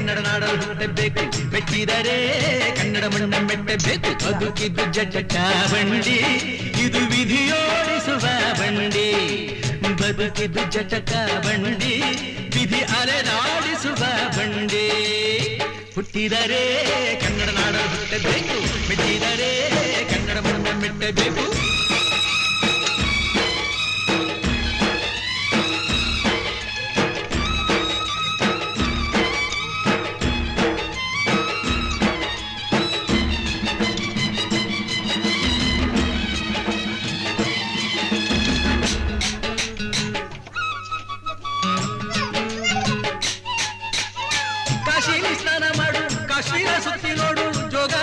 ಕನ್ನಡ ನಾಡಲು ಹುಟ್ಟಬೇಕು, ಮೆಟ್ಟಿದರೆ ಕನ್ನಡ ಮಣ್ಣ ಮೆಟ್ಟಬೇಕು. ಬದುಕಿದ್ದು ಜಟಕ ಬಂಡಿ, ಇದು ವಿಧಿಯೋಡಿಸುವ ಬಂಡಿ. ಬದುಕಿದ್ದು ಜಟಕ ಬಂಡಿ, ವಿಧಿ ಅಲೆದಾಡಿಸುವ ಬಂಡಿ. ಹುಟ್ಟಿದರೆ ಕನ್ನಡ ನಾಡಲು ಹುಟ್ಟಬೇಕು, ಮೆಟ್ಟಿದರೆ ಕನ್ನಡ ಮಣ್ಣ ಮೆಟ್ಟಬೇಕು. ಕಾಶಿಲಿ ಸ್ನಾನ ಮಾಡು, ಕಾಶ್ಮೀರ ಸುತ್ತಿ ನೋಡು, ಜೋಗ